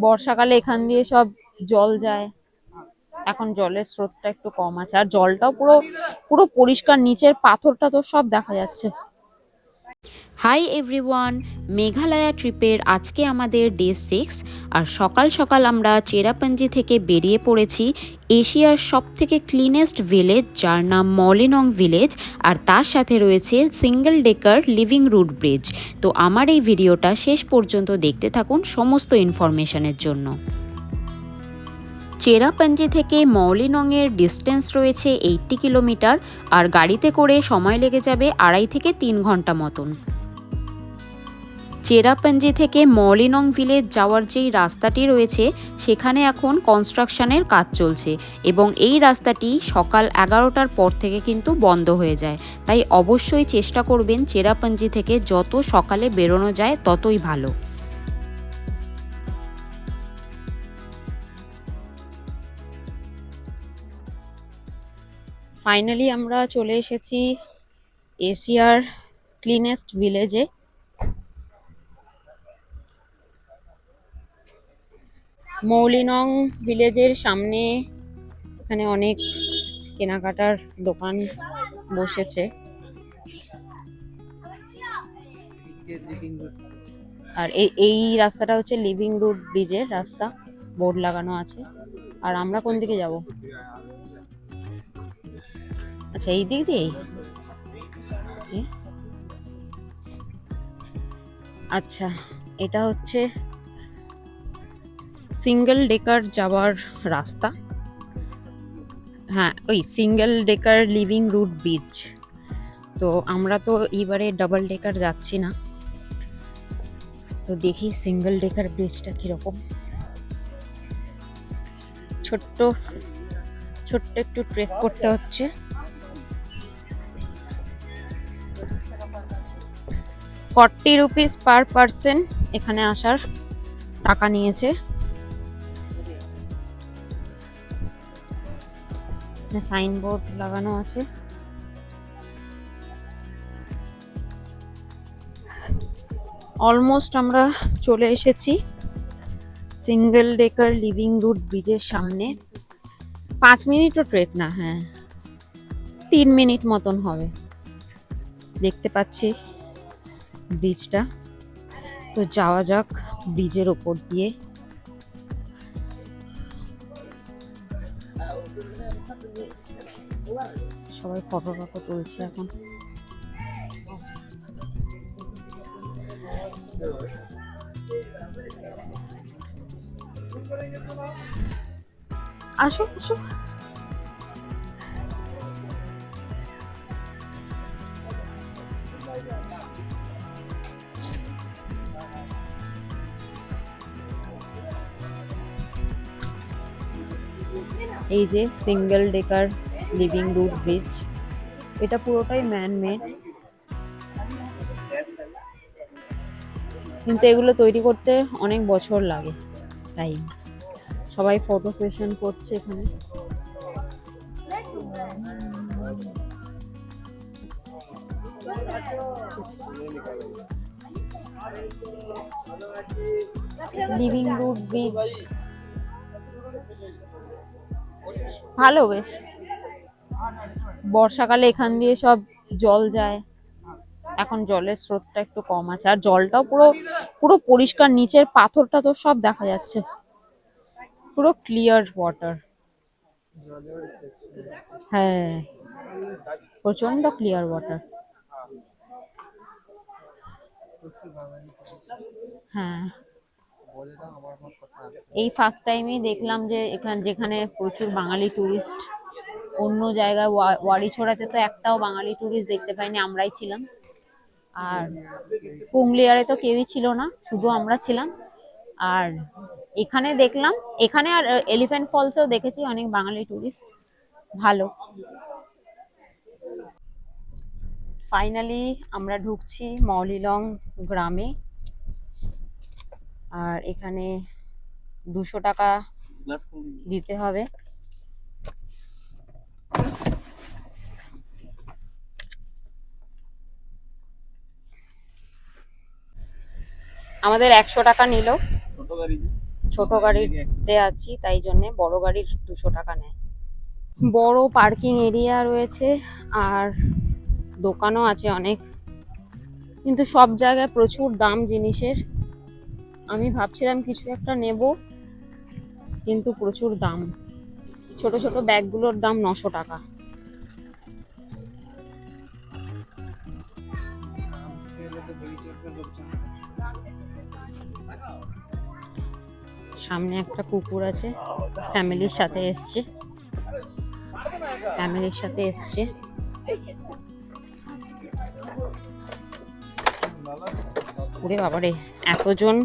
বর্ষাকালে এখান দিয়ে সব জল যায়। এখন জলের স্রোতটা একটু কম আছে, আর জলটাও পুরো পুরো পরিষ্কার, নিচের পাথরটা তো সব দেখা যাচ্ছে। হাই এভরিওয়ান, মেঘালয়া ট্রিপের আজকে আমাদের ডে 6। আর সকাল সকাল আমরা চেরাপুঞ্জি থেকে বেরিয়ে পড়েছি এশিয়ার সবথেকে ক্লিনেস্ট ভিলেজ, যার নাম মলিনং ভিলেজ। আর তার সাথে রয়েছে single decker living root bridge. তো আমার এই ভিডিওটা শেষ পর্যন্ত দেখতে থাকুন সমস্ত ইনফরমেশনের জন্য। চেরাপুঞ্জি থেকে মৌলিনংয়ের ডিস্টেন্স রয়েছে 80 কিলোমিটার, আর গাড়িতে করে সময় লেগে যাবে 2.5 থেকে 3 ঘন্টা মতন। চেরাপুঞ্জি থেকে মৌলিনং ভিলেজ যাওয়ার যেই রাস্তাটি রয়েছে সেখানে এখন কনস্ট্রাকশনের কাজ চলছে, এবং এই রাস্তাটি সকাল 11টার পর থেকে কিন্তু বন্ধ হয়ে যায়। তাই অবশ্যই চেষ্টা করবেন চেরাপুঞ্জি থেকে যত সকালে বেরোনো যায় ততই ভালো। ফাইনালি আমরা চলে এসেছি এশিয়ার ক্লিনেস্ট ভিলেজে। মৌলিনং ভিলেজের সামনে এখানে অনেক কেনাকাটার দোকান বসেছে। আর এই রাস্তাটা হচ্ছে লিভিং রুট ব্রিজের রাস্তা, বোর্ড লাগানো আছে। আর আমরা কোন দিকে যাব? আচ্ছা, এই দিক দিয়ে। আচ্ছা, এটা হচ্ছে সিঙ্গেল ডেকার যাওয়ার রাস্তা। হ্যাঁ, ওই single decker living root bridge. তো আমরা তো এবারে ডাবল ডেকার যাচ্ছি না, তো দেখি সিঙ্গেল ডেকার ব্রিজটা কিরকম। ছোট্ট ছোট্ট একটু ট্রেক করতে হচ্ছে। ₹40 পার পারসন এখানে আসার টাকা নিয়েছে। সাইনবোর্ড লাগানো আছে। অলমোস্ট আমরা চলে এসেছি সিঙ্গেল ডেকার লিভিং রুট ব্রিজের সামনে। 5 মিনিটও ট্রেক না, হ্যাঁ 3 মিনিট মতন হবে। দেখতে পাচ্ছি ব্রিজটা, তো যাওয়া যাক ব্রিজের ওপর দিয়ে। সবাই ফটো তুলছে এখন। আসো আসো। এই যে single decker living root bridge, এটা পুরোটাই ম্যান মেড, কিন্তু এগুলো তৈরি করতে অনেক বছর লাগে। তাই সবাই ফটো সেশন করছে এখানে। লিভিং রুট ব্রিজ ভালো বেশ। বর্ষাকালে এখান দিয়ে সব জল যায়। এখন জলের স্রোতটা একটু কম আছে, আর জলটাও পুরো পুরো পরিষ্কার, নিচের পাথরটা তো সব দেখা যাচ্ছে। পুরো ক্লিয়ার ওয়াটার। হ্যাঁ, প্রচন্ড ক্লিয়ার ওয়াটার। হ্যাঁ, এই ফার্স্ট টাইমই দেখলাম যে যেখানে প্রচুর বাঙালি টুরিস্ট। অন্য জায়গায় ওয়ারিছড়াতে তো একটাও বাঙালি টুরিস্ট দেখতে পাইনি, আমরাই ছিলাম। আর পুংলিয়ারে তো কেউই ছিল না, শুধু আমরা ছিলাম। আর এখানে দেখলাম, এখানে আর এলিফ্যান্ট ফলসেও দেখেছি অনেক বাঙালি টুরিস্ট। ভালো। ফাইনালি আমরা ঢুকছি মৌলিনং গ্রামে। আর এখানে 200 টাকা দিতে হবে। আমাদের 100 টাকা নিল। ছোট গাড়িতে আছি, তাই জন্যে বড় গাড়ির 200 টাকা নেয়। বড় পার্কিং এরিয়া রয়েছে আর দোকানও আছে অনেক, কিন্তু সব জায়গায় প্রচুর দাম জিনিসের। আমি ভাবছিলাম কিছু একটা নেব, কিন্তু প্রচুর দাম। ছোট ছোট ব্যাগগুলোর দাম 900 টাকা। সামনে একটা কুকুর আছে, ফ্যামিলির সাথে এসছে। ওরে বাবারে, এতজন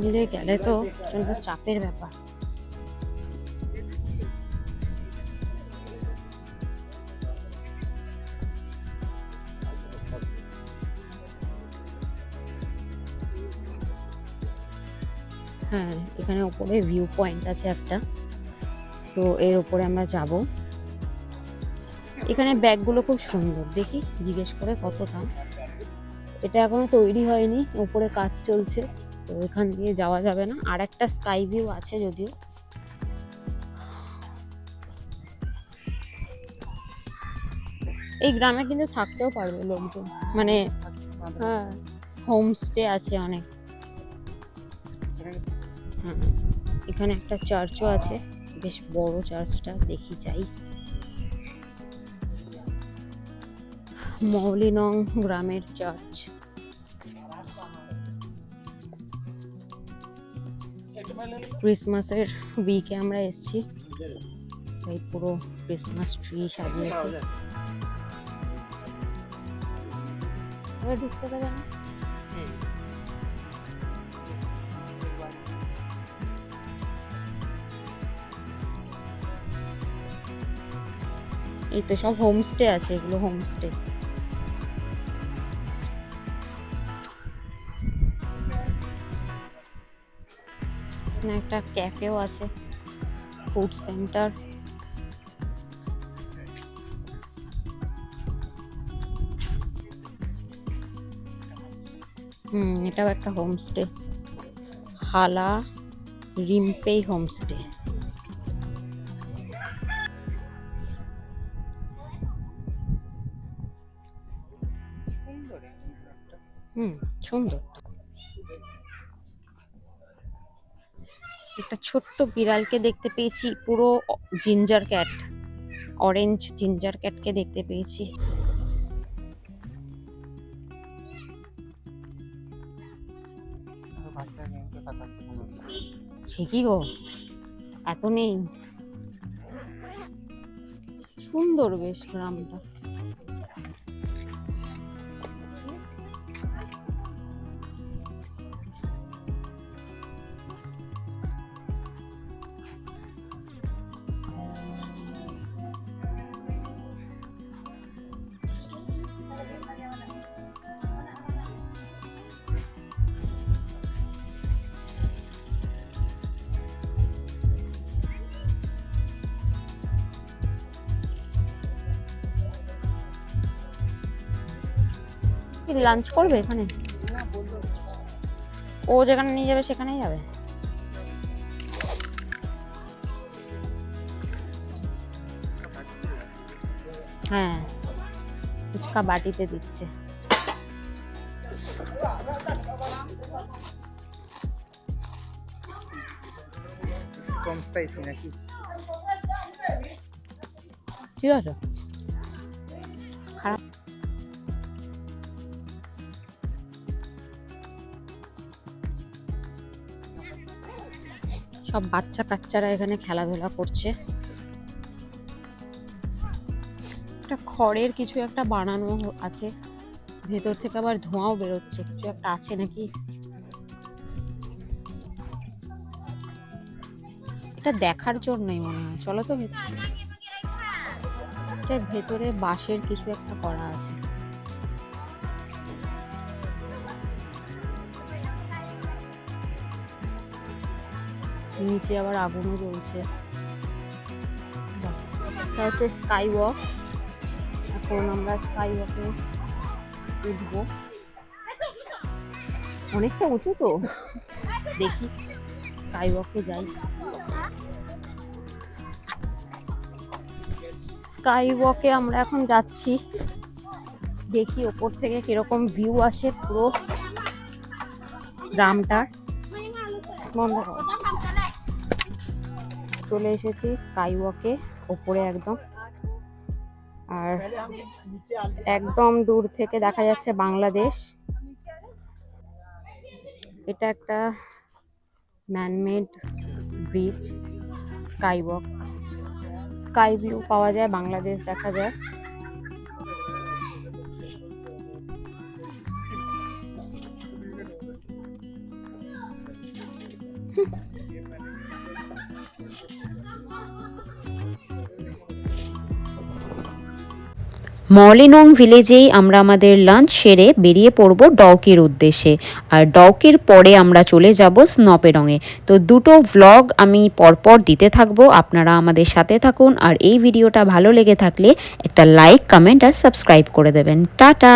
মিলে গেলে তো প্রচন্ড চাপের ব্যাপার। হ্যাঁ, এখানে উপরে ভিউ পয়েন্ট আছে একটা, তো এর উপরে আমরা যাব। এখানে ব্যাগগুলো খুব সুন্দর, দেখি জিজ্ঞেস করে কত দাম। এটা এখনো তৈরি হয়নি, উপরে কাজ চলছে, তো এখান দিয়ে যাওয়া যাবে না। আর একটা স্কাই ভিউ আছে যদিও। এই গ্রামে কিন্তু থাকতেও পারবে লোকজন, মানে হ্যাঁ, হোমস্টে আছে অনেক। হ্যাঁ, এখানে একটা চার্চও আছে, বেশ বড় চার্চটা, দেখি যাই। মৌলিনং গ্রামের চার্চ। ক্রিসমাসের উইকে আমরা এসেছি, তাই পুরো ক্রিসমাস ট্রি সাজিয়েছে। ঢুকতে পারে না। এই তো সব হোমস্টে আছে, এগুলো হোমস্টে। এখানে একটা ক্যাফেও আছে, ফুড সেন্টার। এটাও একটা হোমস্টে, হালা রিম্পে হোমস্টে। সুন্দর। একটা ছোট্ট বিড়ালকে দেখতে পেয়েছি, পুরো জিঞ্জার ক্যাট, অরেঞ্জ জিঞ্জার ক্যাটকে দেখতে পেয়েছি। সে কি গো, এত নেই? সুন্দর বেশ গ্রামটা। লাঞ্চ করবে এখানে? ও যেখানে নিয়ে যাবে সেখানেই যাবে। হ্যাঁ, ফুচকা বাটিতে দিচ্ছে। কম স্পাইসি নাকি? ঠিক আছে, খারাপ। সব বাচ্চা কাচ্চারা এখানে খেলাধুলা করছে। একটা খড়ের কিছু একটা বানানো আছে, ভেতর থেকে আবার ধোঁয়াও বেরোচ্ছে, কিছু একটা আছে নাকি। এটা দেখার জন্যই মনে হয়। চলো তো এটার ভেতরে বাঁশের কিছু একটা করা আছে। নিচে আবার আগুনও জ্বলছে। এটা হচ্ছে স্কাই ওয়াক। এখন আমরা স্কাই ওয়াকে উঠবো। অনেকটা উঁচু তো, দেখি স্কাই ওয়াকে যাই। স্কাই ওয়াকে আমরা এখন যাচ্ছি, দেখি ওপর থেকে কিরকম ভিউ আসে পুরো গ্রামটার। বন্ধ করো। চলে এসেছি স্কাই ওয়াকে ওপরে একদম, আর একদম দূর থেকে দেখা যাচ্ছে বাংলাদেশ। এটা একটা man-made bridge, sky walk, sky view পাওয়া যায়, বাংলাদেশ দেখা যায়। মলিনং ভিলেজেই আমরা আমাদের লাঞ্চ সেরে বেরিয়ে পড়ব ডাউকির উদ্দেশ্যে। আর ডাউকির পরে আমরা চলে যাব স্নপেরংয়ে। তো দুটো ভ্লগ আমি পরপর দিতে থাকবো, আপনারা আমাদের সাথে থাকুন। আর এই ভিডিওটা ভালো লেগে থাকলে একটা লাইক, কমেন্ট আর সাবস্ক্রাইব করে দেবেন। টাটা।